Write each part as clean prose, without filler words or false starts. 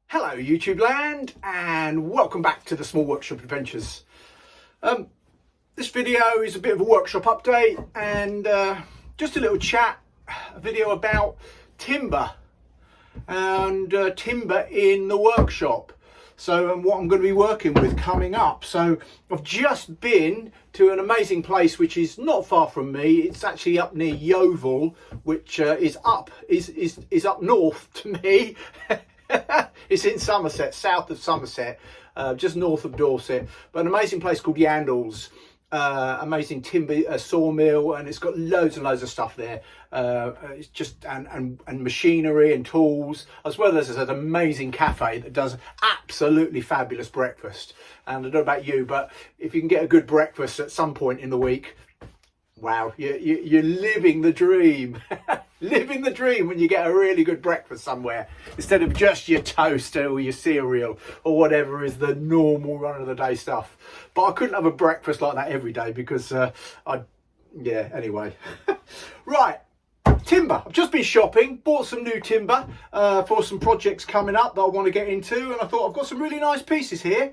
Hello YouTube land, and welcome back to the Small Workshop Adventures. This video is a bit of a workshop update and just a little chat, a video about timber and timber in the workshop. So what I'm going to be working with coming up. So I've just been to an amazing place which is not far from me. It's actually up near Yeovil, which is up north to me. It's in Somerset, south of Somerset, just north of Dorset, but an amazing place called Yandles. Amazing timber sawmill, and it's got loads and loads of stuff there. It's just and machinery and tools, as well as an amazing cafe that does absolutely fabulous breakfast. And I don't know about you, but if you can get a good breakfast at some point in the week, wow, you're living the dream. Living the dream when you get a really good breakfast somewhere, instead of just your toast or your cereal or whatever is the normal run of the day stuff. But I couldn't have a breakfast like that every day because anyway. Right, timber. I've just been shopping, bought some new timber for some projects coming up that I want to get into, and I thought I've got some really nice pieces here.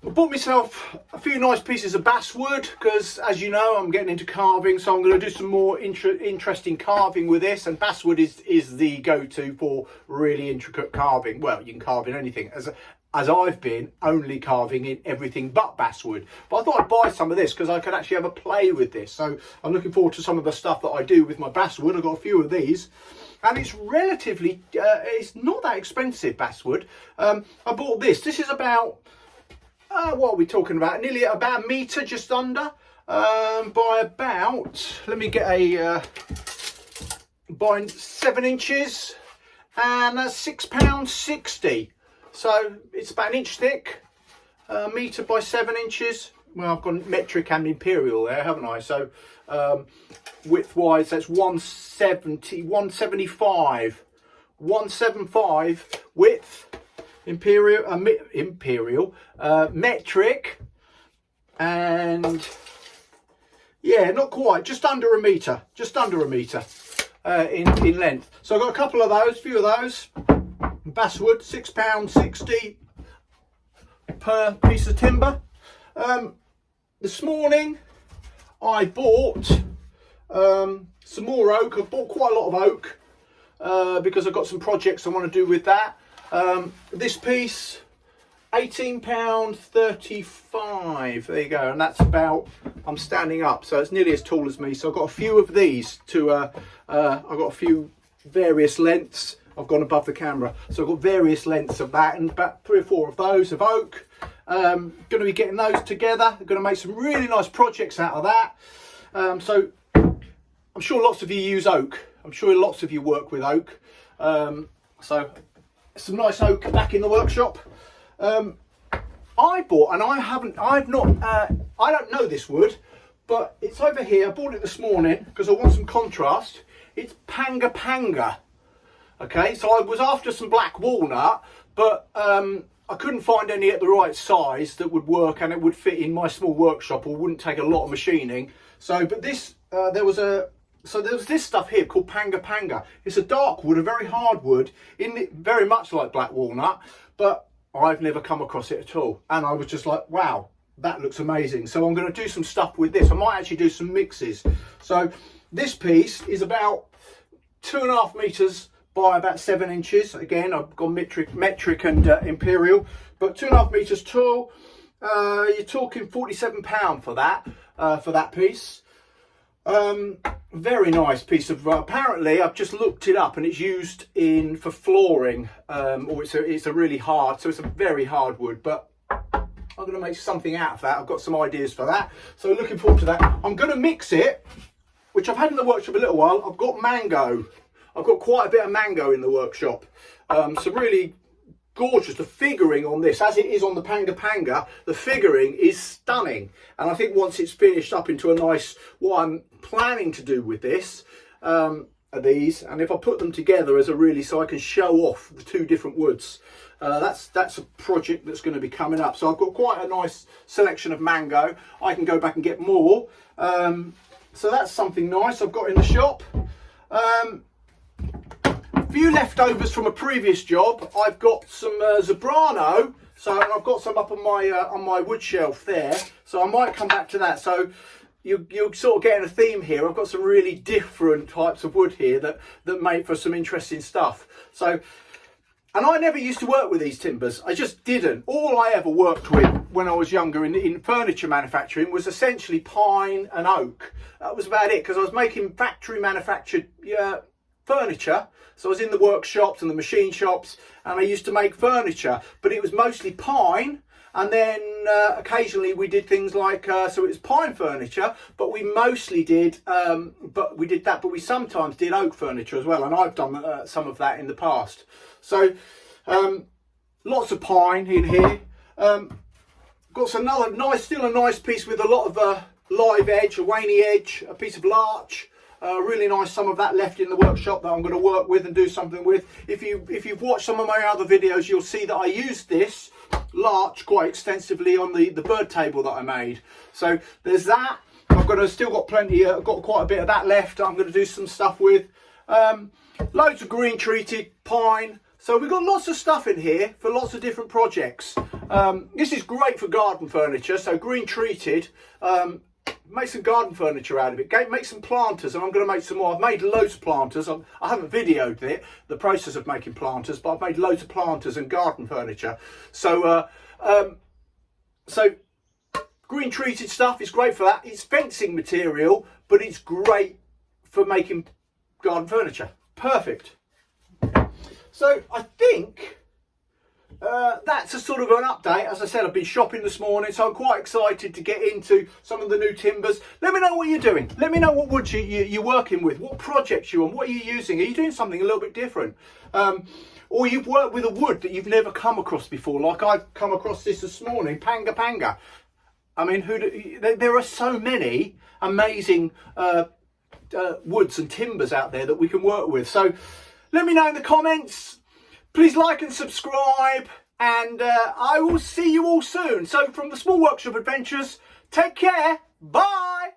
I bought myself a few nice pieces of basswood because, as you know, I'm getting into carving, so I'm going to do some more interesting carving with this. And basswood is the go-to for really intricate carving. Well, you can carve in anything, as I've been only carving in everything but basswood. But I thought I'd buy some of this because I could actually have a play with this. So I'm looking forward to some of the stuff that I do with my basswood. I've got a few of these. And it's relatively, it's not that expensive, basswood. I bought this. This is about... what are we talking about? Nearly about a metre, just under, by about, let me get by 7 inches, and that's £6.60. So it's about an inch thick, metre by 7 inches. Well, I've got metric and imperial there, haven't I? So width-wise, that's 175 width. Imperial, metric, and yeah, not quite, just under a metre in length. So I've got a couple of those, few of those. Basswood, £6.60 per piece of timber. This morning I bought some more oak. I've bought quite a lot of oak because I've got some projects I want to do with that. This piece, £18.35. There you go, and that's about, I'm standing up, so it's nearly as tall as me. So I've got a few of these to I've got a few various lengths. I've gone above the camera, so I've got various lengths of that, and about 3 or 4 of those of oak. Going to be getting those together. I'm going to make some really nice projects out of that. So I'm sure lots of you use oak. I'm sure lots of you work with oak. So some nice oak back in the workshop. I bought, and I don't know this wood, but it's over here. I bought it this morning because I want some contrast. It's Pangapanga. Okay, so I was after some black walnut, but I couldn't find any at the right size that would work and it would fit in my small workshop or wouldn't take a lot of machining. So, but this, there was this stuff here called Pangapanga. It's a dark wood, a very hard wood, very much like black walnut, but I've never come across it at all. And I was just like, wow, that looks amazing. So I'm going to do some stuff with this. I might actually do some mixes. So this piece is about 2.5 metres by about 7 inches. Again, I've got metric and imperial, but 2.5 metres tall. You're talking £47 for that piece. Very nice piece of, apparently I've just looked it up and it's used for flooring, or it's a really hard, so it's a very hard wood, but I'm going to make something out of that. I've got some ideas for that, so looking forward to that. I'm going to mix it, which I've had in the workshop a little while. I've got mango. I've got quite a bit of mango in the workshop, so really gorgeous. The figuring on this, as it is on the Pangapanga, the figuring is stunning. And I think once it's finished up into a nice, what I'm planning to do with this, are these, and if I put them together as a really, so I can show off the 2 different woods, that's a project that's going to be coming up. So I've got quite a nice selection of mango. I can go back and get more. So that's something nice I've got in the shop. a few leftovers from a previous job. I've got some Zebrano, so I've got some up on my wood shelf there. So I might come back to that. So you're sort of getting a theme here. I've got some really different types of wood here that make for some interesting stuff. So, and I never used to work with these timbers. I just didn't. All I ever worked with when I was younger in furniture manufacturing was essentially pine and oak. That was about it, because I was making factory manufactured furniture. So I was in the workshops and the machine shops, and I used to make furniture, but it was mostly pine. And then occasionally we did things like, so it was pine furniture, but we mostly did, but we sometimes did oak furniture as well. And I've done some of that in the past. So lots of pine in here. Got another nice, still a nice piece with a lot of live edge, a waney edge, a piece of larch. Really nice, some of that left in the workshop that I'm going to work with and do something with. If you've watched some of my other videos, you'll see that I used this larch quite extensively on the bird table that I made. So there's that. Still got plenty, got quite a bit of that left. I'm going to do some stuff with. Loads of green treated pine. So we've got lots of stuff in here for lots of different projects. This is great for garden furniture. So green treated. Make some garden furniture out of it. Make some planters, and I'm going to make some more. I've made loads of planters. I haven't videoed the process of making planters, but I've made loads of planters and garden furniture. So, so green treated stuff is great for that. It's fencing material, but it's great for making garden furniture. Perfect. So I think that's a sort of an update. As I said, I've been shopping this morning, so I'm quite excited to get into some of the new timbers. Let me know what you're doing. Let me know what wood you're working with, what projects you're on, what are you using. Are you doing something a little bit different? Or you've worked with a wood that you've never come across before, like I've come across this morning, Pangapanga. I mean, there are so many amazing woods and timbers out there that we can work with. So let me know in the comments. Please like and subscribe, and I will see you all soon. So from the Small Workshop Adventures, take care. Bye.